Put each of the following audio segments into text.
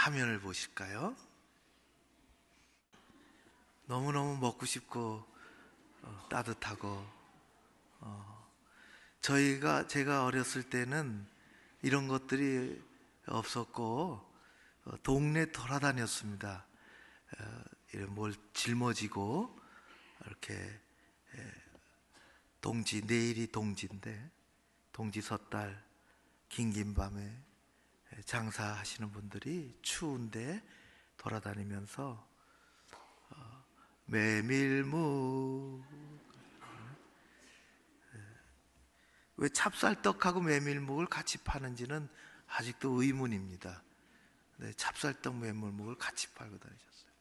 화면을 보실까요? 너무너무 먹고 싶고 따뜻하고 제가 어렸을 때는 이런 것들이 없었고 동네 돌아다녔습니다. 이런 뭘 짊어지고 이렇게 내일이 동지인데 동지 섣달 긴긴 밤에 장사하시는 분들이 추운데 돌아다니면서 메밀묵, 왜 찹쌀떡하고 메밀묵을 같이 파는지는 아직도 의문입니다. 네, 찹쌀떡 메밀묵을 같이 팔고 다니셨어요.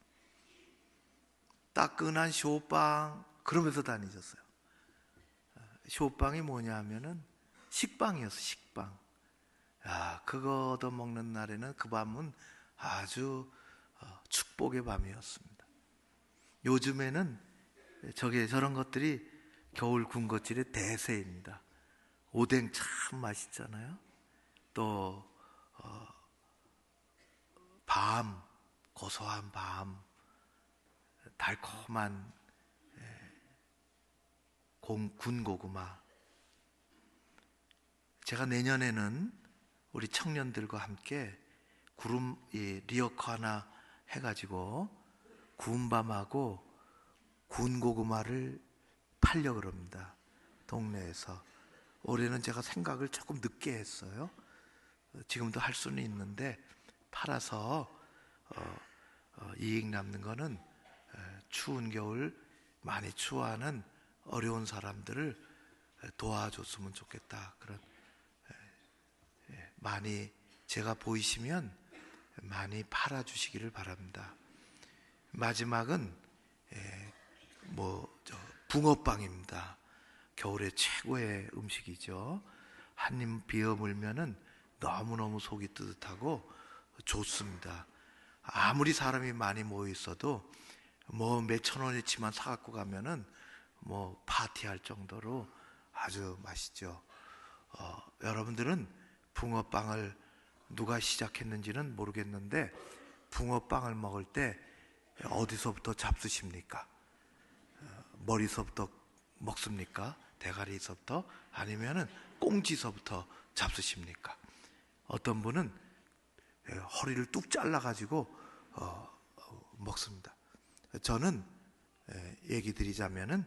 따끈한 쇼빵 그러면서 다니셨어요. 쇼빵이 뭐냐 하면은 식빵이었어요. 식빵. 그거 얻어먹는 날에는 그 밤은 아주 축복의 밤이었습니다. 요즘에는 저런 것들이 겨울 군것질의 대세입니다. 오뎅 참 맛있잖아요. 또 밤, 고소한 밤, 달콤한 군고구마. 제가 내년에는 우리 청년들과 함께 리어커 하나 해가지고 구운 밤하고 군고구마를 팔려고 그럽니다. 동네에서. 올해는 제가 생각을 조금 늦게 했어요. 지금도 할 수는 있는데 팔아서 이익 남는 거는 추운 겨울 많이 추워하는 어려운 사람들을 도와줬으면 좋겠다. 그런 많이 제가 보이시면 많이 팔아주시기를 바랍니다. 마지막은 붕어빵입니다. 겨울의 최고의 음식이죠. 한 입 비어 물면은 너무너무 속이 뜨뜻하고 좋습니다. 아무리 사람이 많이 모여 있어도 몇천 원어치만 사갖고 가면은 파티할 정도로 아주 맛있죠. 여러분들은 붕어빵을 누가 시작했는지는 모르겠는데 붕어빵을 먹을 때 어디서부터 잡수십니까? 머리서부터 먹습니까? 대가리서부터? 아니면은 꽁지서부터 잡수십니까? 어떤 분은 허리를 뚝 잘라가지고 먹습니다. 저는 얘기 드리자면은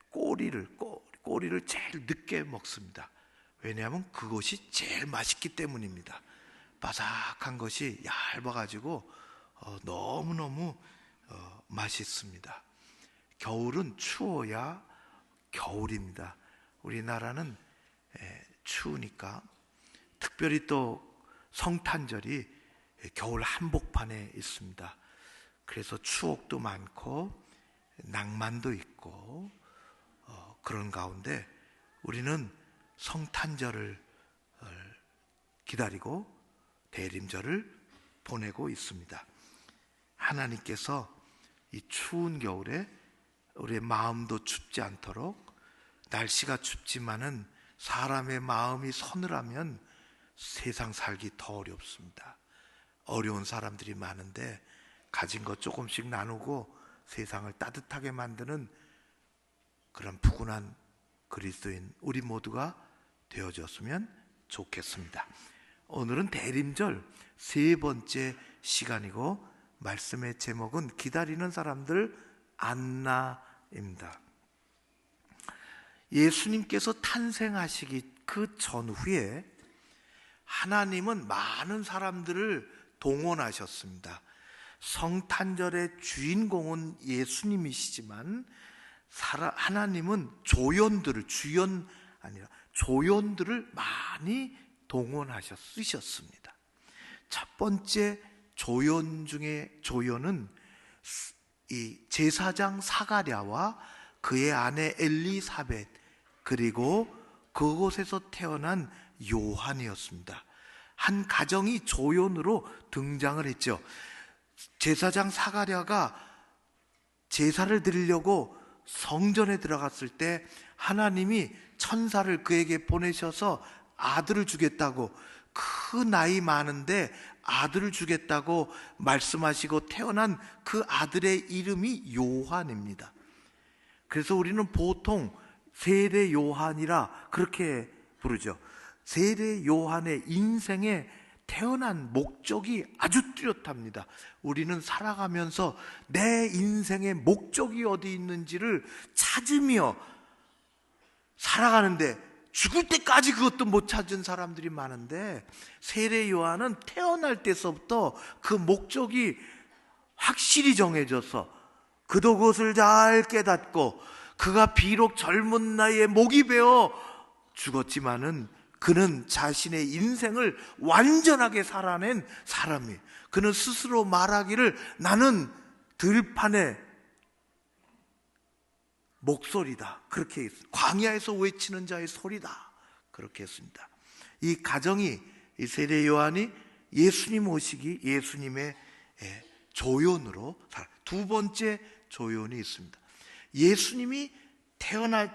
꼬리를 제일 늦게 먹습니다. 왜냐하면 그것이 제일 맛있기 때문입니다. 바삭한 것이 얇아가지고 너무너무 맛있습니다. 겨울은 추워야 겨울입니다. 우리나라는 추우니까 특별히 또 성탄절이 겨울 한복판에 있습니다. 그래서 추억도 많고 낭만도 있고 그런 가운데 우리는 성탄절을 기다리고 대림절을 보내고 있습니다. 하나님께서 이 추운 겨울에 우리의 마음도 춥지 않도록, 날씨가 춥지만은 사람의 마음이 서늘하면 세상 살기 더 어렵습니다. 어려운 사람들이 많은데 가진 것 조금씩 나누고 세상을 따뜻하게 만드는 그런 푸근한 그리스도인 우리 모두가 되어졌으면 좋겠습니다. 오늘은 대림절 세 번째 시간이고 말씀의 제목은 기다리는 사람들 안나입니다. 예수님께서 탄생하시기 그 전후에 하나님은 많은 사람들을 동원하셨습니다. 성탄절의 주인공은 예수님이시지만 하나님은 조연들을 많이 쓰셨습니다. 첫 번째 조연 중에 조연은 이 제사장 사가랴와 그의 아내 엘리사벳, 그리고 그곳에서 태어난 요한이었습니다. 한 가정이 조연으로 등장을 했죠. 제사장 사가랴가 제사를 드리려고 성전에 들어갔을 때 하나님이 천사를 그에게 보내셔서 아들을 주겠다고, 그 나이 많은데 아들을 주겠다고 말씀하시고 태어난 그 아들의 이름이 요한입니다. 그래서 우리는 보통 세례 요한이라 그렇게 부르죠. 세례 요한의 인생에 태어난 목적이 아주 뚜렷합니다. 우리는 살아가면서 내 인생의 목적이 어디 있는지를 찾으며 살아가는데 죽을 때까지 그것도 못 찾은 사람들이 많은데, 세례 요한은 태어날 때서부터 그 목적이 확실히 정해져서 그도 그것을 잘 깨닫고, 그가 비록 젊은 나이에 목이 베어 죽었지만은 그는 자신의 인생을 완전하게 살아낸 사람이에요. 그는 스스로 말하기를 나는 들판의 목소리다, 그렇게 했습니다. 광야에서 외치는 자의 소리다, 그렇게 했습니다. 이 가정이, 이 세례 요한이 예수님 오시기, 예수님의 조연으로 두 번째 조연이 있습니다. 예수님이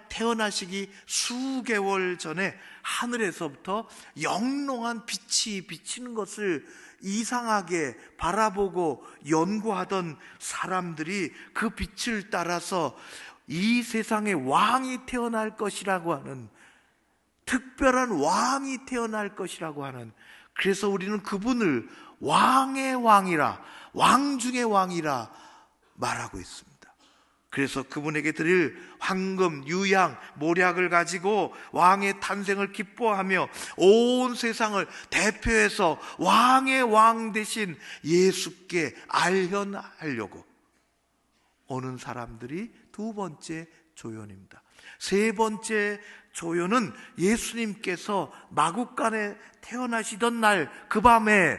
태어나시기 수개월 전에 하늘에서부터 영롱한 빛이 비치는 것을 이상하게 바라보고 연구하던 사람들이 그 빛을 따라서 이 세상에 왕이 태어날 것이라고 하는, 특별한 왕이 태어날 것이라고 하는, 그래서 우리는 그분을 왕의 왕이라, 왕 중의 왕이라 말하고 있습니다. 그래서 그분에게 드릴 황금, 유향, 모략을 가지고 왕의 탄생을 기뻐하며 온 세상을 대표해서 왕의 왕 대신 예수께 알현하려고 오는 사람들이 두 번째 조연입니다. 세 번째 조연은 예수님께서 마구간에 태어나시던 날 그 밤에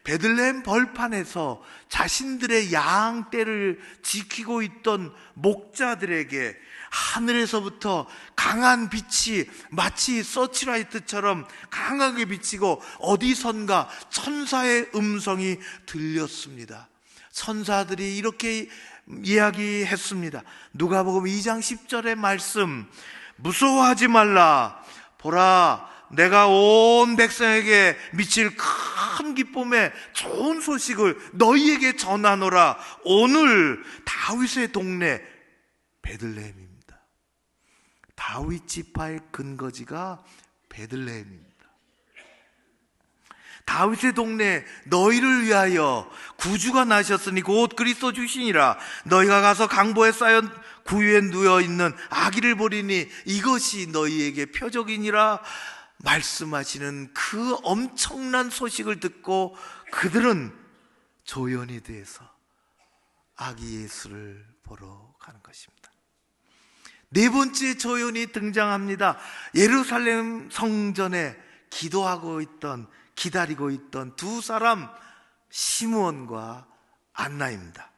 베들레헴 벌판에서 자신들의 양떼를 지키고 있던 목자들에게 하늘에서부터 강한 빛이 마치 서치라이트처럼 강하게 비치고 어디선가 천사의 음성이 들렸습니다. 천사들이 이렇게 이야기했습니다. 누가복음 2장 10절의 말씀, 무서워하지 말라. 보라, 내가 온 백성에게 미칠 큰 기쁨의 좋은 소식을 너희에게 전하노라. 오늘 다윗의 동네 베들레헴입니다. 다윗 지파의 근거지가 베들레헴입니다. 다윗의 동네 너희를 위하여 구주가 나셨으니 곧 그리스도 주시니라. 너희가 가서 강보에 쌓여 구유에 누워있는 아기를 보리니 이것이 너희에게 표적이니라 말씀하시는 그 엄청난 소식을 듣고 그들은 조연이 돼서 아기 예수를 보러 가는 것입니다. 네 번째 조연이 등장합니다. 예루살렘 성전에 기다리고 있던 두 사람, 시므온과 안나입니다.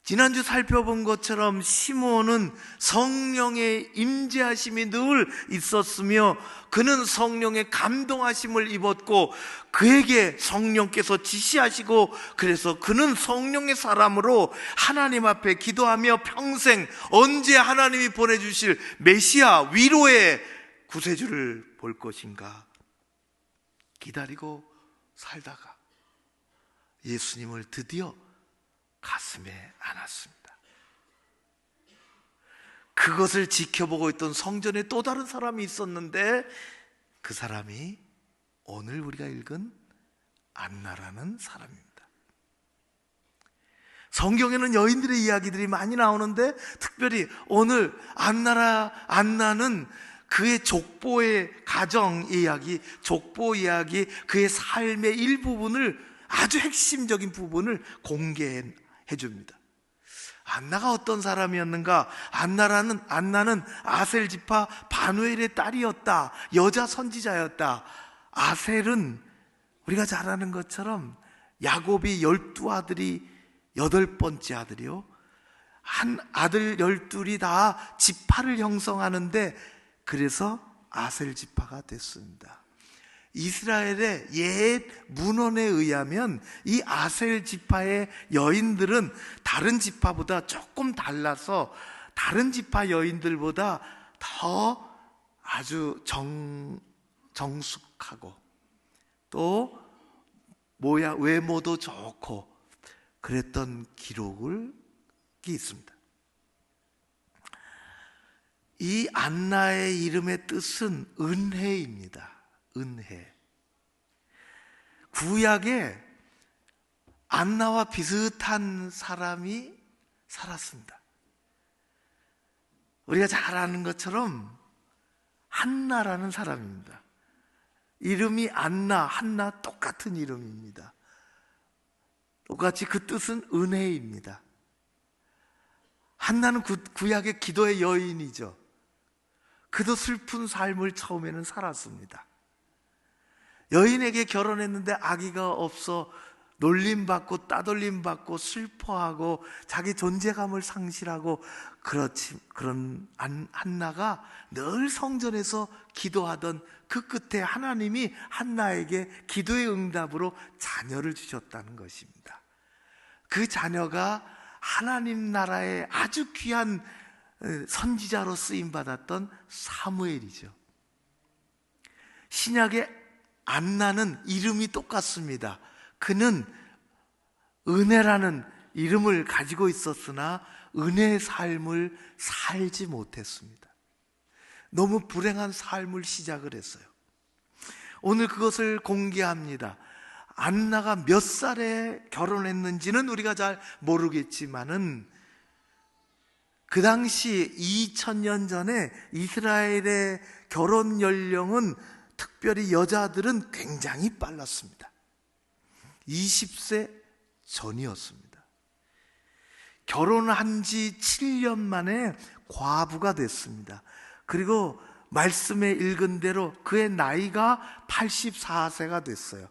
지난주 살펴본 것처럼 시므온은 성령의 임재하심이 늘 있었으며 그는 성령의 감동하심을 입었고 그에게 성령께서 지시하시고 그래서 그는 성령의 사람으로 하나님 앞에 기도하며 평생 언제 하나님이 보내주실 메시아 위로의 구세주를 볼 것인가 기다리고 살다가 예수님을 드디어 가슴에 안았습니다. 그것을 지켜보고 있던 성전에 또 다른 사람이 있었는데 그 사람이 오늘 우리가 읽은 안나라는 사람입니다. 성경에는 여인들의 이야기들이 많이 나오는데 특별히 오늘 안나는 그의 족보의 가정 이야기, 족보 이야기, 그의 삶의 일부분을 아주 핵심적인 부분을 공개해 줍니다. 안나가 어떤 사람이었는가? 안나는 아셀 지파 바누엘의 딸이었다. 여자 선지자였다. 아셀은 우리가 잘 아는 것처럼 야곱이 12아들이 8번째 아들이요. 한 아들 12이 다 지파를 형성하는데 그래서 아셀 지파가 됐습니다. 이스라엘의 옛 문헌에 의하면 이 아셀 지파의 여인들은 다른 지파보다 조금 달라서 다른 지파 여인들보다 더 아주 정숙하고 또 외모도 좋고 그랬던 기록이 있습니다. 이 안나의 이름의 뜻은 은혜입니다. 은혜. 구약에 안나와 비슷한 사람이 살았습니다. 우리가 잘 아는 것처럼 한나라는 사람입니다. 이름이 안나, 한나 똑같은 이름입니다. 똑같이 그 뜻은 은혜입니다. 한나는 구약의 기도의 여인이죠. 그도 슬픈 삶을 처음에는 살았습니다. 여인에게 결혼했는데 아기가 없어 놀림받고 따돌림받고 슬퍼하고 자기 존재감을 상실하고 그런 한나가 늘 성전에서 기도하던 그 끝에 하나님이 한나에게 기도의 응답으로 자녀를 주셨다는 것입니다. 그 자녀가 하나님 나라의 아주 귀한 선지자로 쓰임받았던 사무엘이죠. 신약의 안나는 이름이 똑같습니다. 그는 은혜라는 이름을 가지고 있었으나 은혜의 삶을 살지 못했습니다. 너무 불행한 삶을 시작을 했어요. 오늘 그것을 공개합니다. 안나가 몇 살에 결혼했는지는 우리가 잘 모르겠지만은 그 당시 2000년 전에 이스라엘의 결혼 연령은 특별히 여자들은 굉장히 빨랐습니다. 20세 전이었습니다. 결혼한 지 7년 만에 과부가 됐습니다. 그리고 말씀에 읽은 대로 그의 나이가 84세가 됐어요.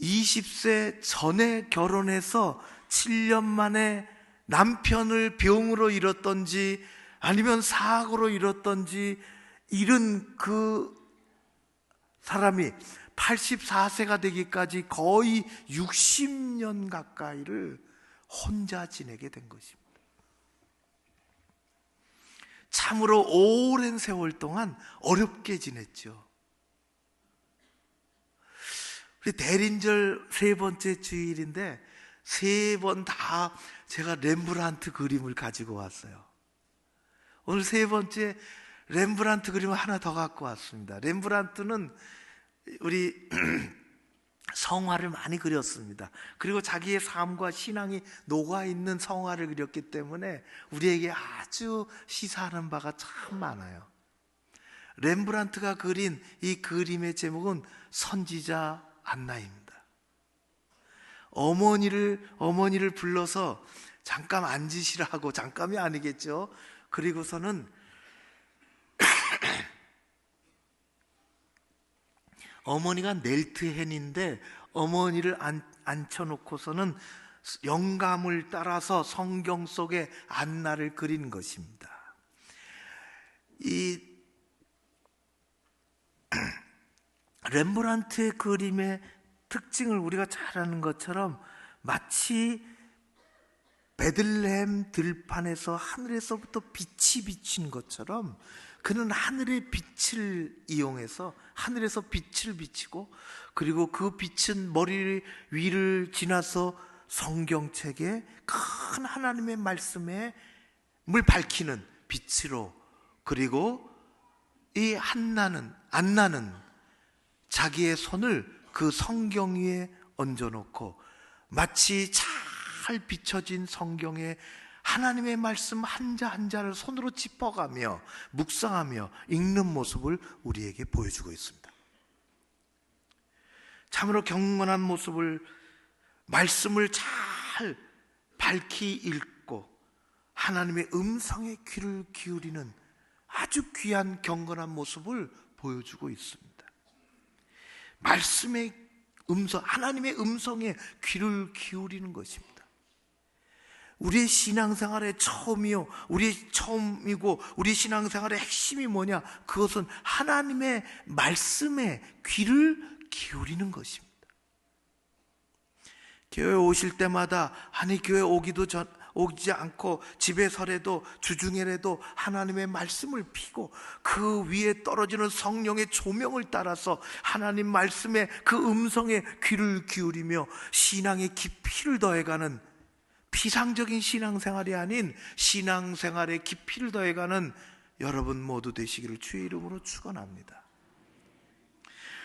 20세 전에 결혼해서 7년 만에 남편을 병으로 잃었던지 아니면 사고로 잃었던지 잃은 그 사람이 84세가 되기까지 거의 60년 가까이를 혼자 지내게 된 것입니다. 참으로 오랜 세월 동안 어렵게 지냈죠. 우리 대린절 세 번째 주일인데 세 번 다 제가 렘브란트 그림을 가지고 왔어요. 오늘 세 번째 렘브란트 그림을 하나 더 갖고 왔습니다. 렘브란트는 우리 성화를 많이 그렸습니다. 그리고 자기의 삶과 신앙이 녹아있는 성화를 그렸기 때문에 우리에게 아주 시사하는 바가 참 많아요. 렘브란트가 그린 이 그림의 제목은 선지자 안나입니다. 어머니를 불러서 잠깐 앉으시라고, 잠깐이 아니겠죠. 그리고서는 어머니가 넬트헨인데 어머니를 앉혀놓고서는 영감을 따라서 성경 속에 안나를 그린 것입니다. 이 렘브란트의 그림의 특징을 우리가 잘 아는 것처럼 마치 베들레헴 들판에서 하늘에서부터 빛이 비친 것처럼 그는 하늘의 빛을 이용해서 하늘에서 빛을 비치고 그리고 그 빛은 머리 위를 지나서 성경책에 큰 하나님의 말씀을 밝히는 빛으로, 그리고 이 안나는 자기의 손을 그 성경 위에 얹어놓고 마치 잘 비춰진 성경에 하나님의 말씀 한자 한자를 손으로 짚어가며 묵상하며 읽는 모습을 우리에게 보여주고 있습니다. 참으로 경건한 모습을, 말씀을 잘 밝히 읽고 하나님의 음성에 귀를 기울이는 아주 귀한 경건한 모습을 보여주고 있습니다. 말씀의 음성, 하나님의 음성에 귀를 기울이는 것입니다. 우리의 신앙생활의 처음이고 우리 신앙생활의 핵심이 뭐냐? 그것은 하나님의 말씀에 귀를 기울이는 것입니다. 교회 오실 때마다, 아니 교회 오기 오지 않고 집에 서래도 주중에라도 하나님의 말씀을 피고 그 위에 떨어지는 성령의 조명을 따라서 하나님 말씀의 그 음성에 귀를 기울이며 신앙의 깊이를 더해가는, 피상적인 신앙생활이 아닌 신앙생활의 깊이를 더해가는 여러분 모두 되시기를 주의 이름으로 축원합니다.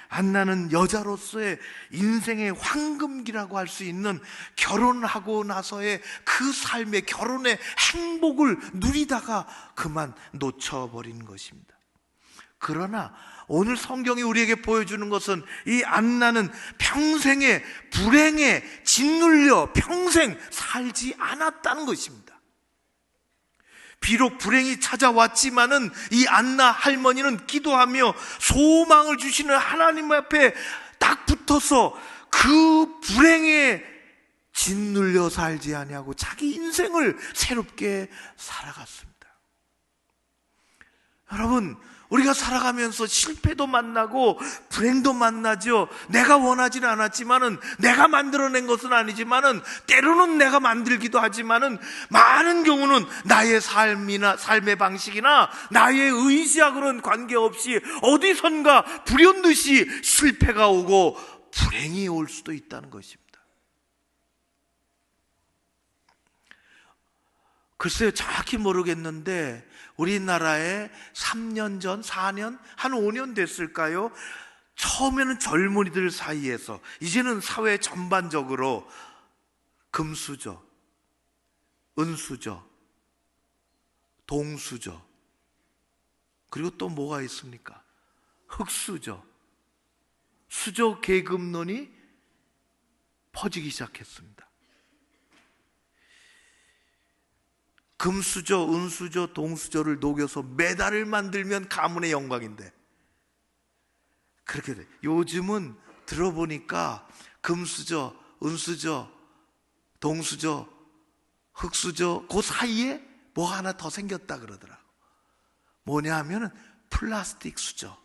안나는 여자로서의 인생의 황금기라고 할 수 있는 결혼하고 나서의 그 삶의, 결혼의 행복을 누리다가 그만 놓쳐버린 것입니다. 그러나 오늘 성경이 우리에게 보여주는 것은 이 안나는 평생의 불행에 짓눌려 평생 살지 않았다는 것입니다. 비록 불행이 찾아왔지만은 이 안나 할머니는 기도하며 소망을 주시는 하나님 앞에 딱 붙어서 그 불행에 짓눌려 살지 아니하고 자기 인생을 새롭게 살아갔습니다. 여러분, 우리가 살아가면서 실패도 만나고 불행도 만나죠. 내가 원하지는 않았지만은, 내가 만들어낸 것은 아니지만은, 때로는 내가 만들기도 하지만은, 많은 경우는 나의 삶의 방식이나 나의 의지하고는 관계없이 어디선가 불현듯이 실패가 오고 불행이 올 수도 있다는 것입니다. 글쎄요, 정확히 모르겠는데 우리나라에 3년 전, 4년, 한 5년 됐을까요? 처음에는 젊은이들 사이에서, 이제는 사회 전반적으로 금수저, 은수저, 동수저, 그리고 또 뭐가 있습니까? 흑수저, 수저 계급론이 퍼지기 시작했습니다. 금수저, 은수저, 동수저를 녹여서 메달을 만들면 가문의 영광인데, 그렇게 돼. 요즘은 들어보니까 금수저, 은수저, 동수저, 흑수저, 그 사이에 뭐 하나 더 생겼다 그러더라고. 뭐냐 하면은 플라스틱 수저.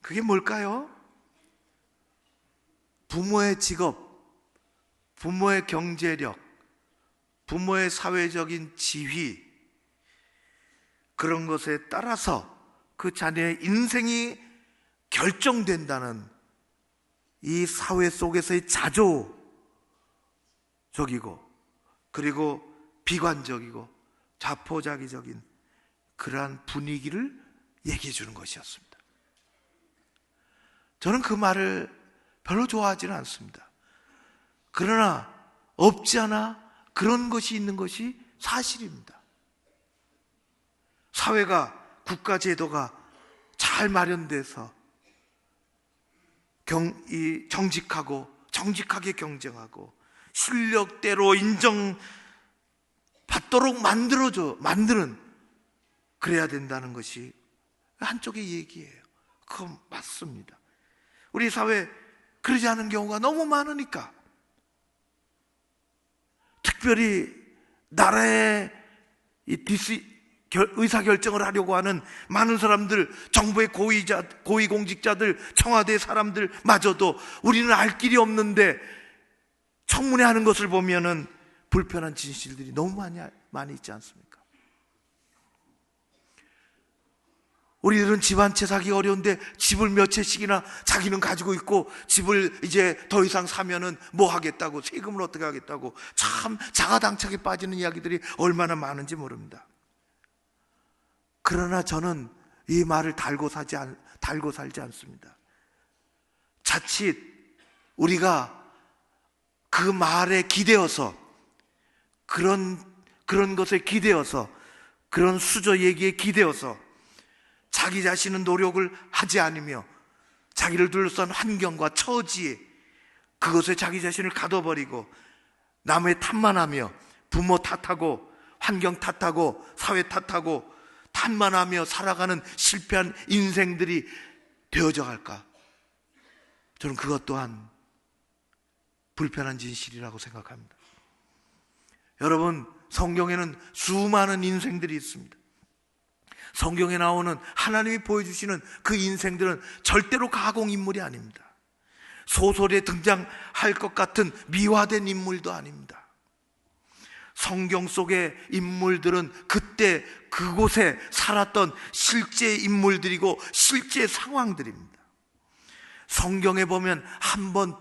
그게 뭘까요? 부모의 직업, 부모의 경제력, 부모의 사회적인 지위, 그런 것에 따라서 그 자녀의 인생이 결정된다는 이 사회 속에서의 자조적이고 그리고 비관적이고 자포자기적인 그러한 분위기를 얘기해 주는 것이었습니다. 저는 그 말을 별로 좋아하지는 않습니다. 그러나 없지 않아 그런 것이 있는 것이 사실입니다. 사회가, 국가 제도가 잘 마련돼서 정직하게 경쟁하고 실력대로 인정받도록 만드는, 그래야 된다는 것이 한쪽의 얘기예요. 그건 맞습니다. 우리 사회 그러지 않은 경우가 너무 많으니까, 특별히 나라의 의사결정을 하려고 하는 많은 사람들, 정부의 고위공직자들, 청와대 사람들마저도 우리는 알 길이 없는데 청문회 하는 것을 보면은 불편한 진실들이 너무 많이 있지 않습니까? 우리들은 집 한 채 사기 어려운데 집을 몇 채씩이나 자기는 가지고 있고, 집을 이제 더 이상 사면은 뭐 하겠다고, 세금을 어떻게 하겠다고, 참 자가당착에 빠지는 이야기들이 얼마나 많은지 모릅니다. 그러나 저는 이 말을 달고 살지 않습니다. 자칫 우리가 그 말에 기대어서, 그런 것에 기대어서, 그런 수저 얘기에 기대어서 자기 자신은 노력을 하지 않으며 자기를 둘러싼 환경과 처지에 그것에 자기 자신을 가둬버리고 남의 탓만 하며, 부모 탓하고 환경 탓하고 사회 탓하고 탓만 하며 살아가는 실패한 인생들이 되어져 갈까? 저는 그것 또한 불편한 진실이라고 생각합니다. 여러분, 성경에는 수많은 인생들이 있습니다. 성경에 나오는, 하나님이 보여주시는 그 인생들은 절대로 가공인물이 아닙니다. 소설에 등장할 것 같은 미화된 인물도 아닙니다. 성경 속의 인물들은 그때 그곳에 살았던 실제 인물들이고 실제 상황들입니다. 성경에 보면 한 번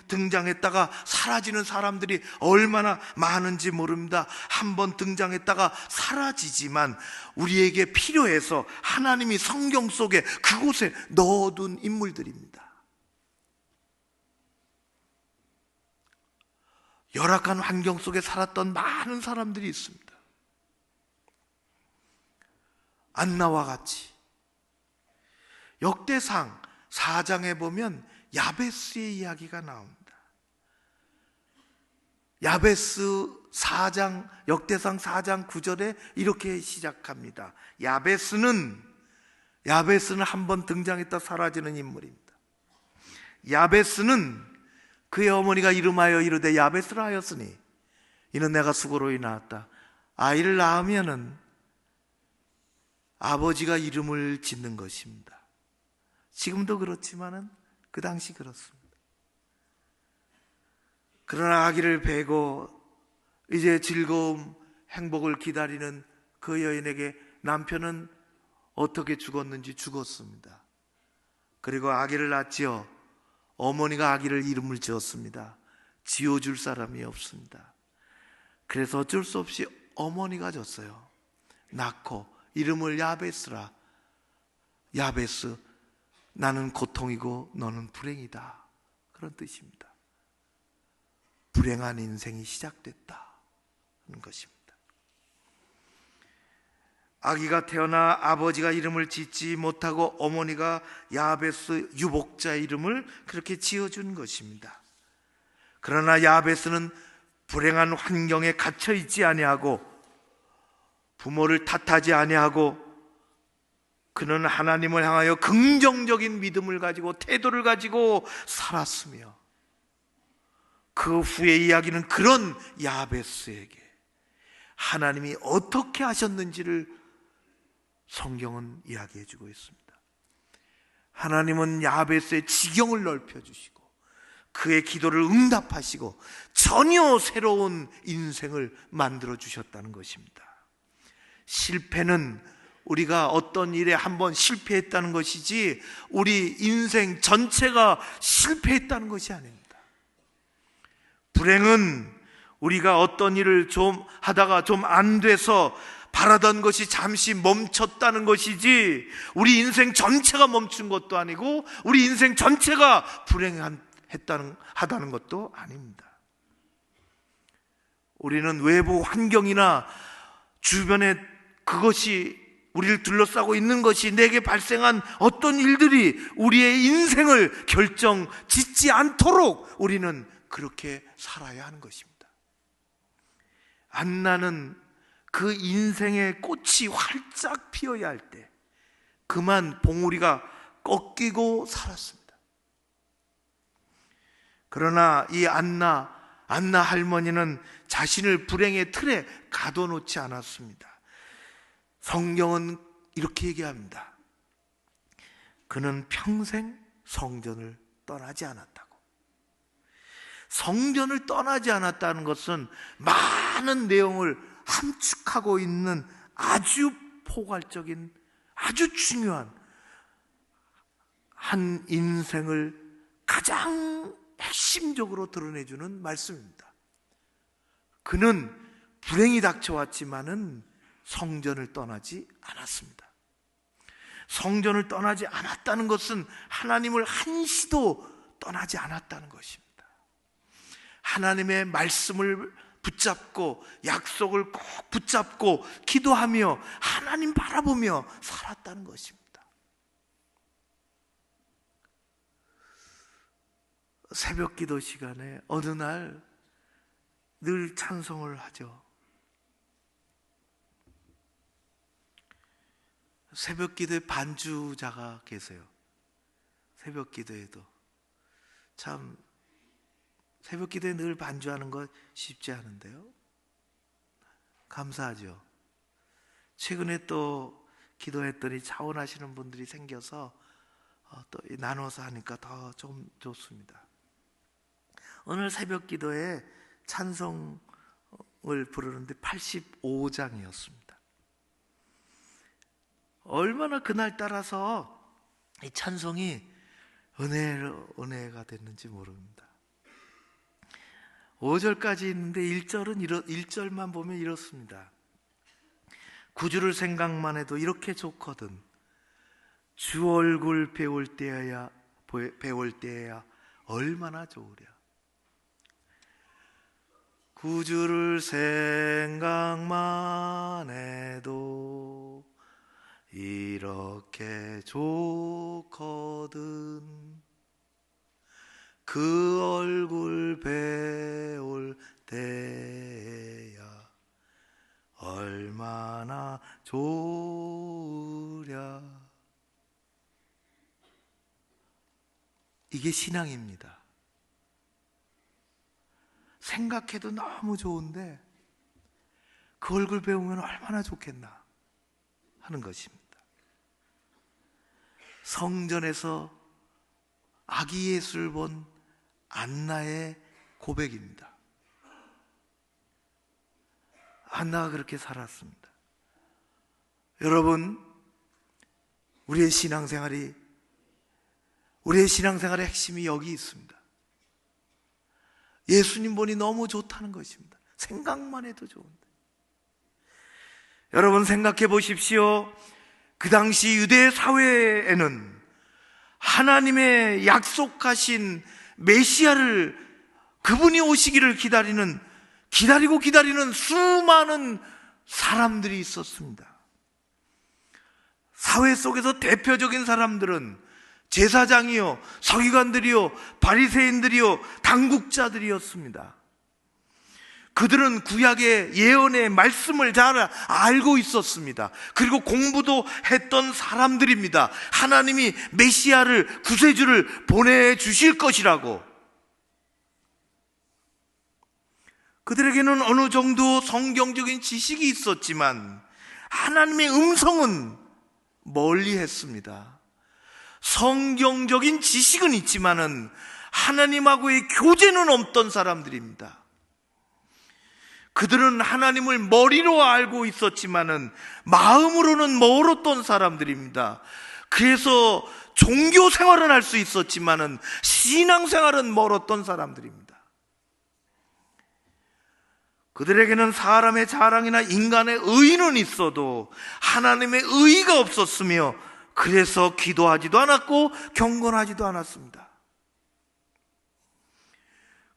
등장했다가 사라지는 사람들이 얼마나 많은지 모릅니다. 한 번 등장했다가 사라지지만 우리에게 필요해서 하나님이 성경 속에 그곳에 넣어둔 인물들입니다. 열악한 환경 속에 살았던 많은 사람들이 있습니다. 안나와 같이 역대상 4장에 보면 야베스의 이야기가 나옵니다. 야베스 4장, 역대상 4장 9절에 이렇게 시작합니다. 야베스는 한 번 등장했다 사라지는 인물입니다. 야베스는 그의 어머니가 이름하여 이르되 야베스라 하였으니 이는 내가 수고로이 낳았다. 아이를 낳으면은 아버지가 이름을 짓는 것입니다. 지금도 그렇지만은 그 당시 그렇습니다. 그러나 아기를 베고 이제 즐거움, 행복을 기다리는 그 여인에게 남편은 어떻게 죽었는지 죽었습니다. 그리고 아기를 낳지요. 어머니가 아기를 이름을 지었습니다. 지어줄 사람이 없습니다. 그래서 어쩔 수 없이 어머니가 졌어요. 낳고 이름을 야베스라. 야베스, 나는 고통이고 너는 불행이다, 그런 뜻입니다. 불행한 인생이 시작됐다는 것입니다. 아기가 태어나 아버지가 이름을 짓지 못하고 어머니가 야베스 유복자 이름을 그렇게 지어준 것입니다. 그러나 야베스는 불행한 환경에 갇혀 있지 아니하고 부모를 탓하지 아니하고 그는 하나님을 향하여 긍정적인 믿음을 가지고 태도를 가지고 살았으며 그 후의 이야기는 그런 야베스에게 하나님이 어떻게 하셨는지를 성경은 이야기해주고 있습니다. 하나님은 야베스의 지경을 넓혀주시고 그의 기도를 응답하시고 전혀 새로운 인생을 만들어주셨다는 것입니다. 실패는 우리가 어떤 일에 한번 실패했다는 것이지 우리 인생 전체가 실패했다는 것이 아닙니다. 불행은 우리가 어떤 일을 좀 하다가 좀 안 돼서 바라던 것이 잠시 멈췄다는 것이지 우리 인생 전체가 멈춘 것도 아니고 우리 인생 전체가 불행하다는 것도 아닙니다. 우리는 외부 환경이나 주변에 그것이 우리를 둘러싸고 있는 것이 내게 발생한 어떤 일들이 우리의 인생을 결정 짓지 않도록 우리는 그렇게 살아야 하는 것입니다. 안나는 그 인생의 꽃이 활짝 피어야 할 때 그만 봉우리가 꺾이고 살았습니다. 그러나 이 안나 할머니는 자신을 불행의 틀에 가둬놓지 않았습니다. 성경은 이렇게 얘기합니다. 그는 평생 성전을 떠나지 않았다고. 성전을 떠나지 않았다는 것은 많은 내용을 함축하고 있는 아주 포괄적인 아주 중요한 한 인생을 가장 핵심적으로 드러내주는 말씀입니다. 그는 불행이 닥쳐왔지만은 성전을 떠나지 않았습니다. 성전을 떠나지 않았다는 것은 하나님을 한시도 떠나지 않았다는 것입니다. 하나님의 말씀을 붙잡고 약속을 꼭 붙잡고 기도하며 하나님 바라보며 살았다는 것입니다. 새벽 기도 시간에 어느 날 늘 찬송을 하죠. 새벽 기도에 반주자가 계세요. 새벽 기도에도 참 새벽 기도에 늘 반주하는 거 쉽지 않은데요. 감사하죠. 최근에 또 기도했더니 자원하시는 분들이 생겨서 또 나눠서 하니까 더 좀 좋습니다. 오늘 새벽 기도에 찬송을 부르는데 85장이었습니다. 얼마나 그날 따라서 이 찬송이 은혜가 됐는지 모릅니다. 5절까지 있는데 1절만 보면 이렇습니다. 구주를 생각만 해도 이렇게 좋거든. 주 얼굴 배울 때야 얼마나 좋으랴. 구주를 생각만 해도 이렇게 좋거든. 그 얼굴 배울 때야 얼마나 좋으랴. 이게 신앙입니다. 생각해도 너무 좋은데 그 얼굴 배우면 얼마나 좋겠나 하는 것입니다. 성전에서 아기 예수를 본 안나의 고백입니다. 안나가 그렇게 살았습니다. 여러분, 우리의 신앙생활의 핵심이 여기 있습니다. 예수님 보니 너무 좋다는 것입니다. 생각만 해도 좋은데. 여러분 생각해 보십시오. 그 당시 유대 사회에는 하나님의 약속하신 메시아를, 그분이 오시기를 기다리는 수많은 사람들이 있었습니다. 사회 속에서 대표적인 사람들은 제사장이요, 서기관들이요, 바리새인들이요, 당국자들이었습니다. 그들은 구약의 예언의 말씀을 잘 알고 있었습니다. 그리고 공부도 했던 사람들입니다. 하나님이 메시아를, 구세주를 보내주실 것이라고. 그들에게는 어느 정도 성경적인 지식이 있었지만 하나님의 음성은 멀리 했습니다. 성경적인 지식은 있지만은 하나님하고의 교제는 없던 사람들입니다. 그들은 하나님을 머리로 알고 있었지만은 마음으로는 멀었던 사람들입니다. 그래서 종교 생활은 할 수 있었지만은 신앙 생활은 멀었던 사람들입니다. 그들에게는 사람의 자랑이나 인간의 의는 있어도 하나님의 의가 없었으며, 그래서 기도하지도 않았고 경건하지도 않았습니다.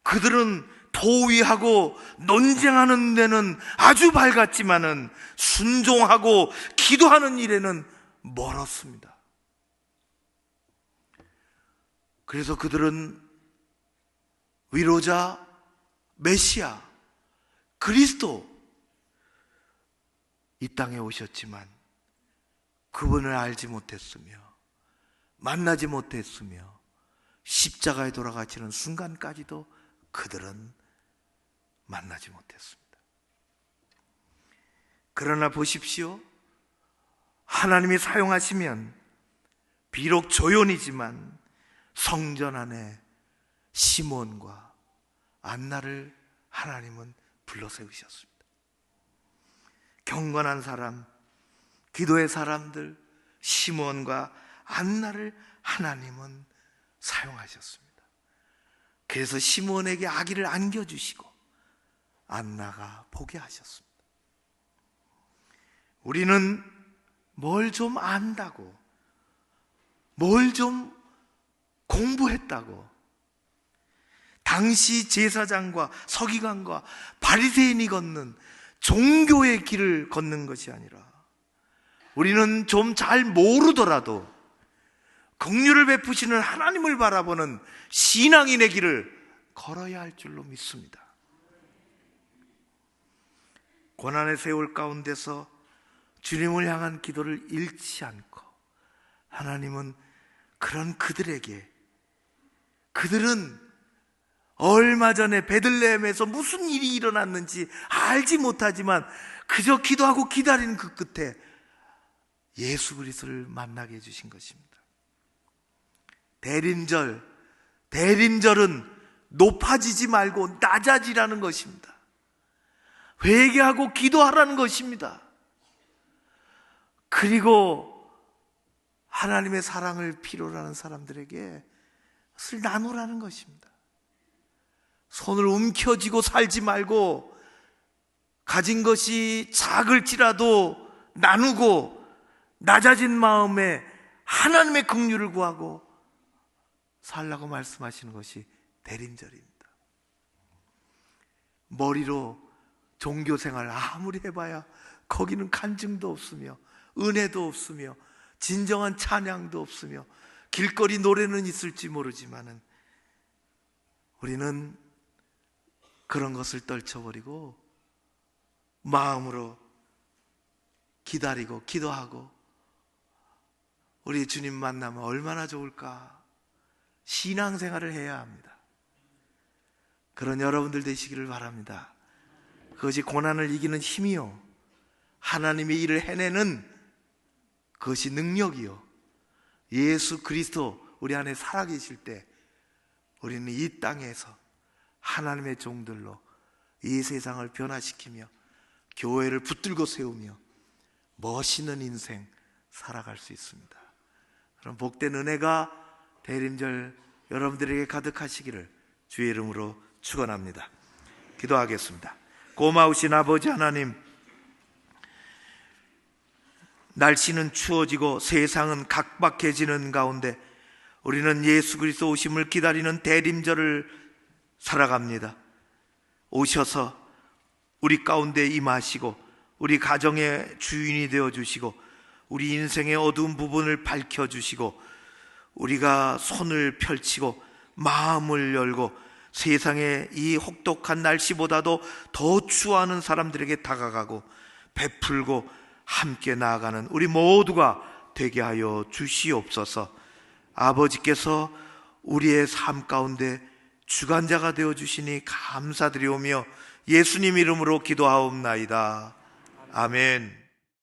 그들은 도의하고 논쟁하는 데는 아주 밝았지만은 순종하고 기도하는 일에는 멀었습니다. 그래서 그들은 위로자, 메시아, 그리스도, 이 땅에 오셨지만 그분을 알지 못했으며 만나지 못했으며 십자가에 돌아가시는 순간까지도 그들은 만나지 못했습니다. 그러나 보십시오. 하나님이 사용하시면 비록 조연이지만 성전 안에 시몬과 안나를 하나님은 불러 세우셨습니다. 경건한 사람, 기도의 사람들, 시몬과 안나를 하나님은 사용하셨습니다. 그래서 시몬에게 아기를 안겨주시고 안나가 보게 하셨습니다. 우리는 뭘 좀 안다고, 뭘 좀 공부했다고, 당시 제사장과 서기관과 바리새인이 걷는 종교의 길을 걷는 것이 아니라, 우리는 좀 잘 모르더라도 긍휼을 베푸시는 하나님을 바라보는 신앙인의 길을 걸어야 할 줄로 믿습니다. 고난의 세월 가운데서 주님을 향한 기도를 잃지 않고, 하나님은 그런 그들에게, 그들은 얼마 전에 베들레헴에서 무슨 일이 일어났는지 알지 못하지만 그저 기도하고 기다리는 그 끝에 예수 그리스도를 만나게 해주신 것입니다. 대림절은 높아지지 말고 낮아지라는 것입니다. 회개하고 기도하라는 것입니다. 그리고 하나님의 사랑을 필요로 하는 사람들에게 그것을 나누라는 것입니다. 손을 움켜쥐고 살지 말고 가진 것이 작을지라도 나누고 낮아진 마음에 하나님의 긍휼을 구하고 살라고 말씀하시는 것이 대림절입니다. 머리로 종교생활 아무리 해봐야 거기는 간증도 없으며 은혜도 없으며 진정한 찬양도 없으며 길거리 노래는 있을지 모르지만은 우리는 그런 것을 떨쳐버리고 마음으로 기다리고 기도하고 우리 주님 만나면 얼마나 좋을까 신앙생활을 해야 합니다. 그런 여러분들 되시기를 바랍니다. 그것이 고난을 이기는 힘이요 하나님의 일을 해내는 그것이 능력이요 예수 그리스도 우리 안에 살아계실 때 우리는 이 땅에서 하나님의 종들로 이 세상을 변화시키며 교회를 붙들고 세우며 멋있는 인생 살아갈 수 있습니다. 그럼 복된 은혜가 대림절 여러분들에게 가득하시기를 주의 이름으로 축원합니다. 기도하겠습니다. 고마우신 아버지 하나님, 날씨는 추워지고 세상은 각박해지는 가운데 우리는 예수 그리스도 오심을 기다리는 대림절을 살아갑니다. 오셔서 우리 가운데 임하시고 우리 가정의 주인이 되어주시고 우리 인생의 어두운 부분을 밝혀주시고 우리가 손을 펼치고 마음을 열고 세상의 이 혹독한 날씨보다도 더 추워하는 사람들에게 다가가고 베풀고 함께 나아가는 우리 모두가 되게 하여 주시옵소서. 아버지께서 우리의 삶 가운데 주관자가 되어주시니 감사드리오며 예수님 이름으로 기도하옵나이다. 아멘.